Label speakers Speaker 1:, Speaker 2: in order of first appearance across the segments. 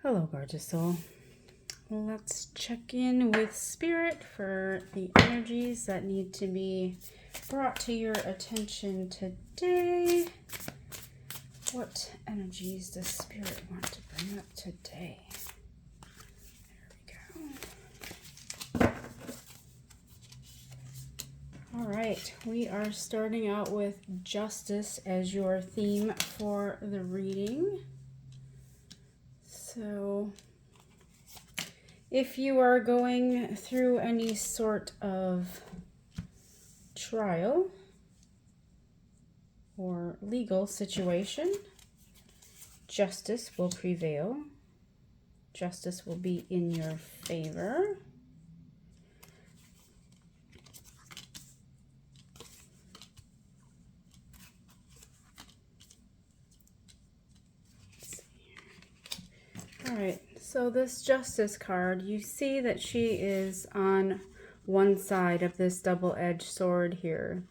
Speaker 1: Hello, gorgeous soul. Let's check in with Spirit for the energies that need to be brought to your attention today. What energies does Spirit want to bring up today? There we go. All right, we are starting out with justice as your theme for the reading. So if you are going through any sort of trial or legal situation, justice will prevail. Justice will be in your favor. All right, so this Justice card, you see that she is on one side of this double-edged sword here.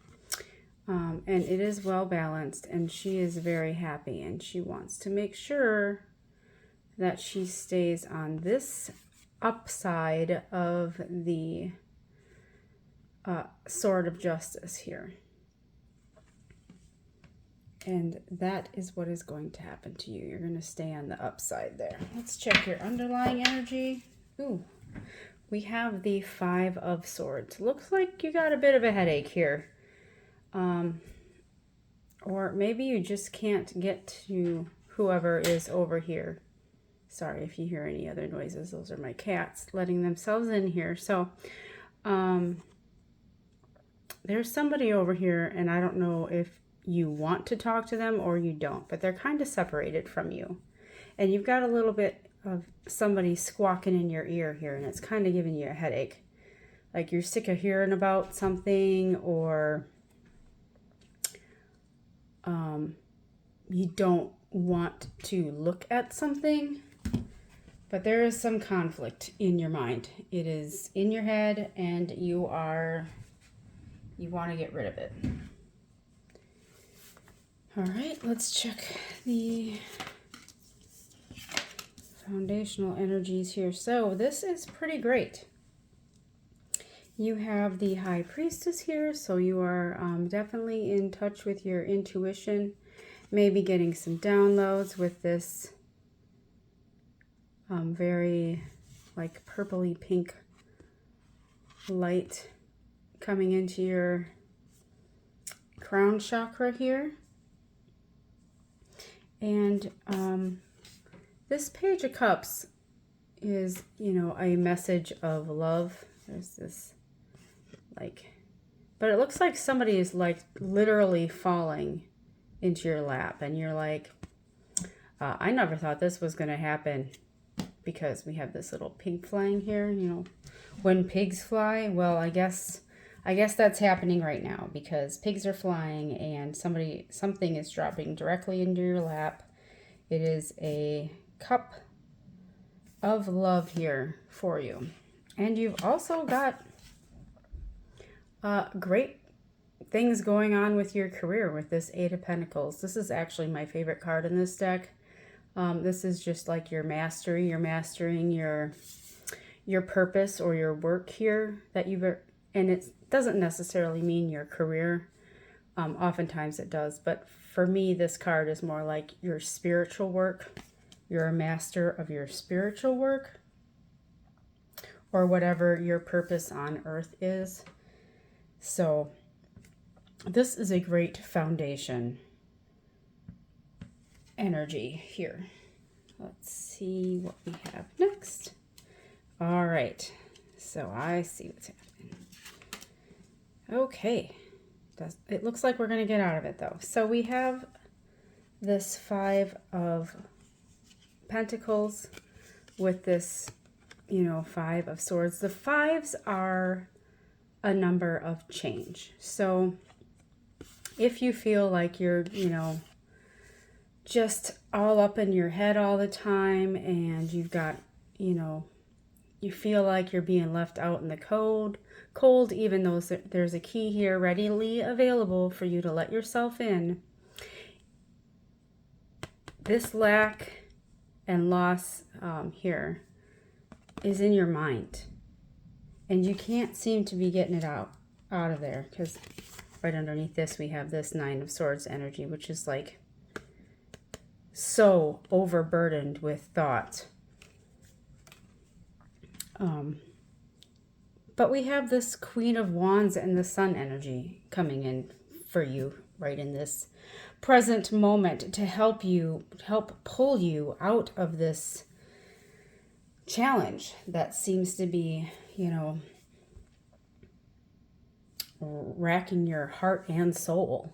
Speaker 1: And it is well balanced, and she is very happy, and she wants to make sure that she stays on this upside of the sword of justice here. And that is what is going to happen to you. You're going to stay on the upside there. Let's check your underlying energy. Ooh, we have the Five of Swords. Looks like you got a bit of a headache here. Or maybe you just can't get to whoever is over here. Sorry if you hear any other noises. Those are my cats letting themselves in here. So, there's somebody over here, and I don't know if you want to talk to them or you don't, but they're kind of separated from you. And you've got a little bit of somebody squawking in your ear here, and it's kind of giving you a headache. Like you're sick of hearing about something, or you don't want to look at something, but there is some conflict in your mind. It is in your head, and you want to get rid of it. All right, let's check the foundational energies here. So this is pretty great. You have the High Priestess here, so you are definitely in touch with your intuition, maybe getting some downloads with this very like purpley pink light coming into your crown chakra here. And this Page of Cups is, a message of love. There's this, but it looks like somebody is, literally falling into your lap. And you're like, I never thought this was going to happen, because we have this little pig flying here. When pigs fly, well, I guess that's happening right now, because pigs are flying and something is dropping directly into your lap. It is a cup of love here for you. And you've also got great things going on with your career with this Eight of Pentacles. This is actually my favorite card in this deck. This is just like your mastery. You're mastering your purpose or your work here that and it doesn't necessarily mean your career. Oftentimes it does, but for me, this card is more like your spiritual work. You're a master of your spiritual work, or whatever your purpose on earth is. So this is a great foundation energy here. Let's see what we have next. All right, so I see what's happening. Okay, it looks like we're going to get out of it though. So we have this Five of Pentacles with this, Five of Swords. The fives are a number of change. So if you feel like you're, just all up in your head all the time, and you've got, you feel like you're being left out in the cold, even though there's a key here readily available for you to let yourself in. This lack and loss here is in your mind. And you can't seem to be getting it out of there, because right underneath this we have this Nine of Swords energy, which is like so overburdened with thought. But we have this Queen of Wands and the Sun energy coming in for you right in this present moment to help pull you out of this challenge that seems to be, you know, racking your heart and soul.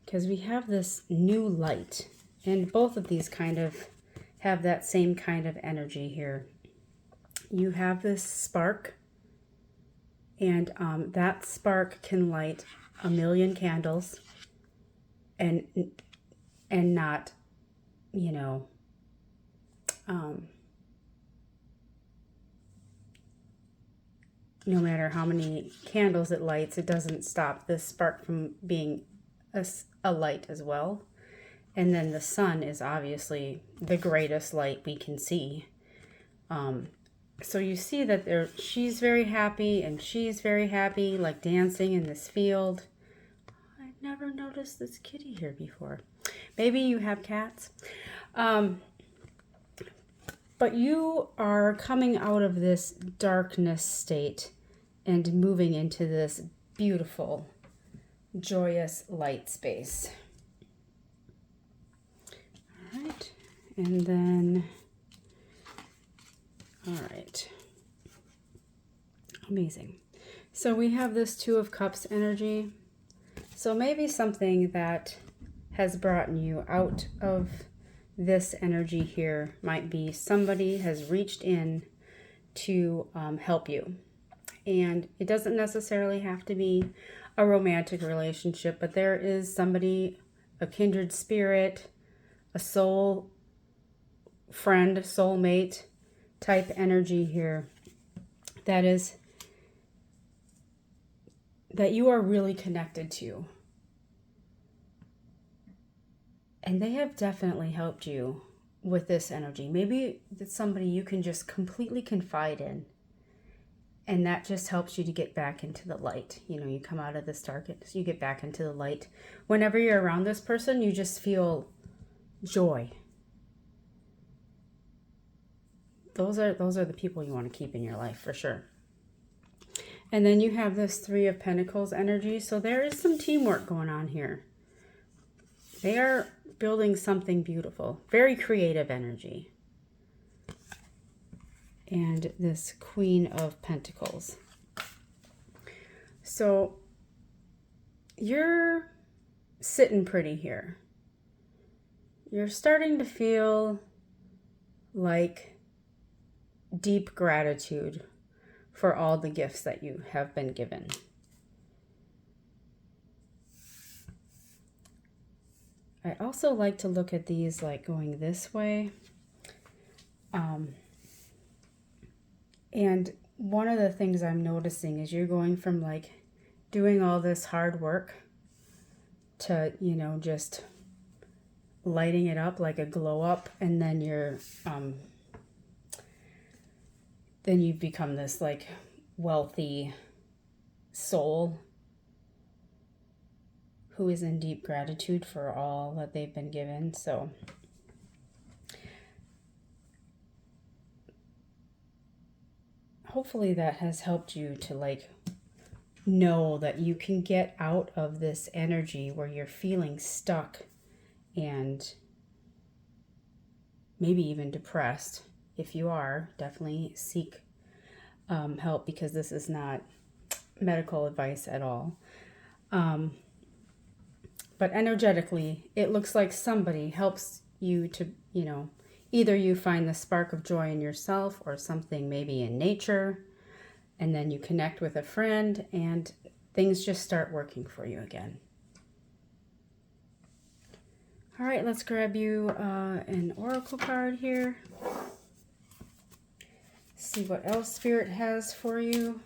Speaker 1: Because we have this new light, and both of these kind of have that same kind of energy here. You have this spark, and that spark can light a million candles and not, you know, no matter how many candles it lights, it doesn't stop this spark from being a light as well. And then the sun is obviously the greatest light we can see. So you see that she's very happy and she's very happy, like dancing in this field. I've never noticed this kitty here before. Maybe you have cats. But you are coming out of this darkness state and moving into this beautiful, joyous light space. All right. And then, all right. Amazing. So we have this Two of Cups energy. So maybe something that has brought you out of this energy here might be somebody has reached in to help you. And it doesn't necessarily have to be a romantic relationship, but there is somebody, a kindred spirit, a soul friend, soulmate type energy here that you are really connected to. And they have definitely helped you with this energy. Maybe it's somebody you can just completely confide in. And that just helps you to get back into the light. You know, you come out of this darkness, you get back into the light. Whenever you're around this person, you just feel joy. Those are the people you want to keep in your life for sure. And then you have this Three of Pentacles energy. So there is some teamwork going on here. They are building something beautiful. Very creative energy. And this Queen of Pentacles. So you're sitting pretty here. You're starting to feel like deep gratitude for all the gifts that you have been given. I also like to look at these like going this way. And one of the things I'm noticing is you're going from like doing all this hard work to, you know, just lighting it up like a glow up, and then then you become this like wealthy soul who is in deep gratitude for all that they've been given. So hopefully that has helped you to like know that you can get out of this energy where you're feeling stuck and maybe even depressed. If you are, definitely seek help, because this is not medical advice at all. But energetically, it looks like somebody helps you to, you know, either you find the spark of joy in yourself or something maybe in nature, and then you connect with a friend and things just start working for you again. All right, let's grab you an oracle card here. See what else Spirit has for you.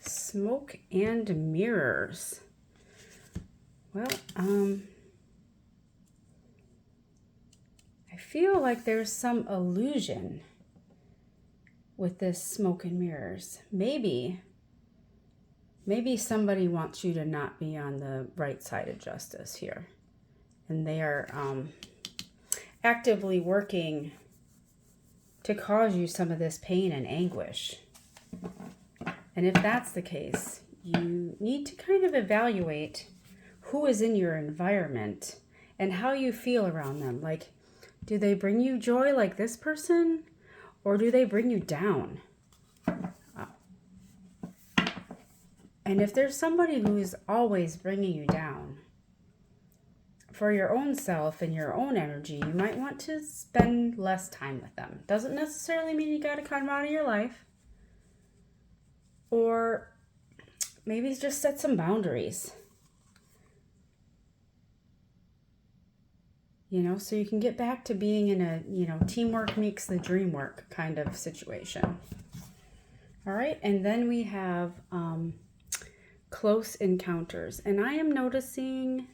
Speaker 1: Smoke and mirrors. Well, feel like there's some illusion with this smoke and mirrors. Maybe somebody wants you to not be on the right side of justice here. And they are actively working to cause you some of this pain and anguish. And if that's the case, you need to kind of evaluate who is in your environment and how you feel around them. Like, do they bring you joy like this person, or do they bring you down? And if there's somebody who's always bringing you down, for your own self and your own energy, you might want to spend less time with them. Doesn't necessarily mean you got to cut them out of your life. Or maybe just set some boundaries. You know, so you can get back to being in a, you know, teamwork makes the dream work kind of situation. All right, and then we have close encounters. And I am noticing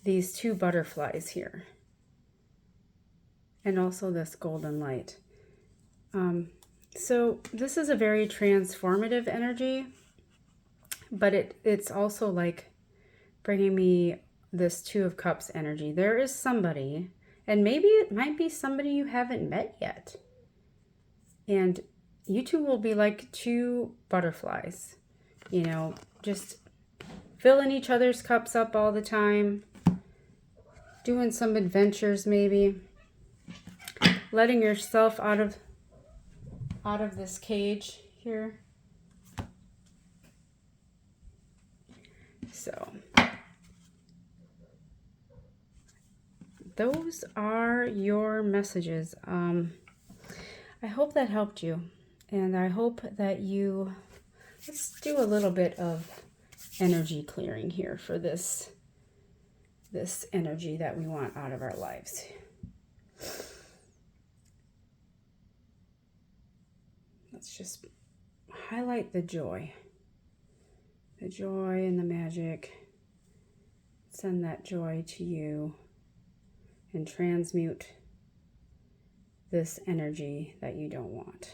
Speaker 1: these two butterflies here. And also this golden light. So this is a very transformative energy, but it's also like bringing me this Two of Cups energy. There is somebody, and maybe it might be somebody you haven't met yet. And you two will be like two butterflies, you know, just filling each other's cups up all the time, doing some adventures maybe, letting yourself out of this cage here. So those are your messages. I hope that helped you, and I hope that let's do a little bit of energy clearing here for this energy that we want out of our lives. Let's just highlight the joy and the magic. Send that joy to you and transmute this energy that you don't want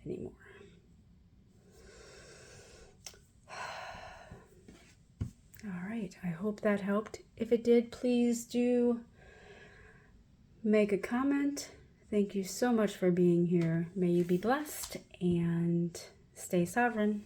Speaker 1: anymore. All right, I hope that helped. If it did, please do make a comment. Thank you so much for being here. May you be blessed and stay sovereign.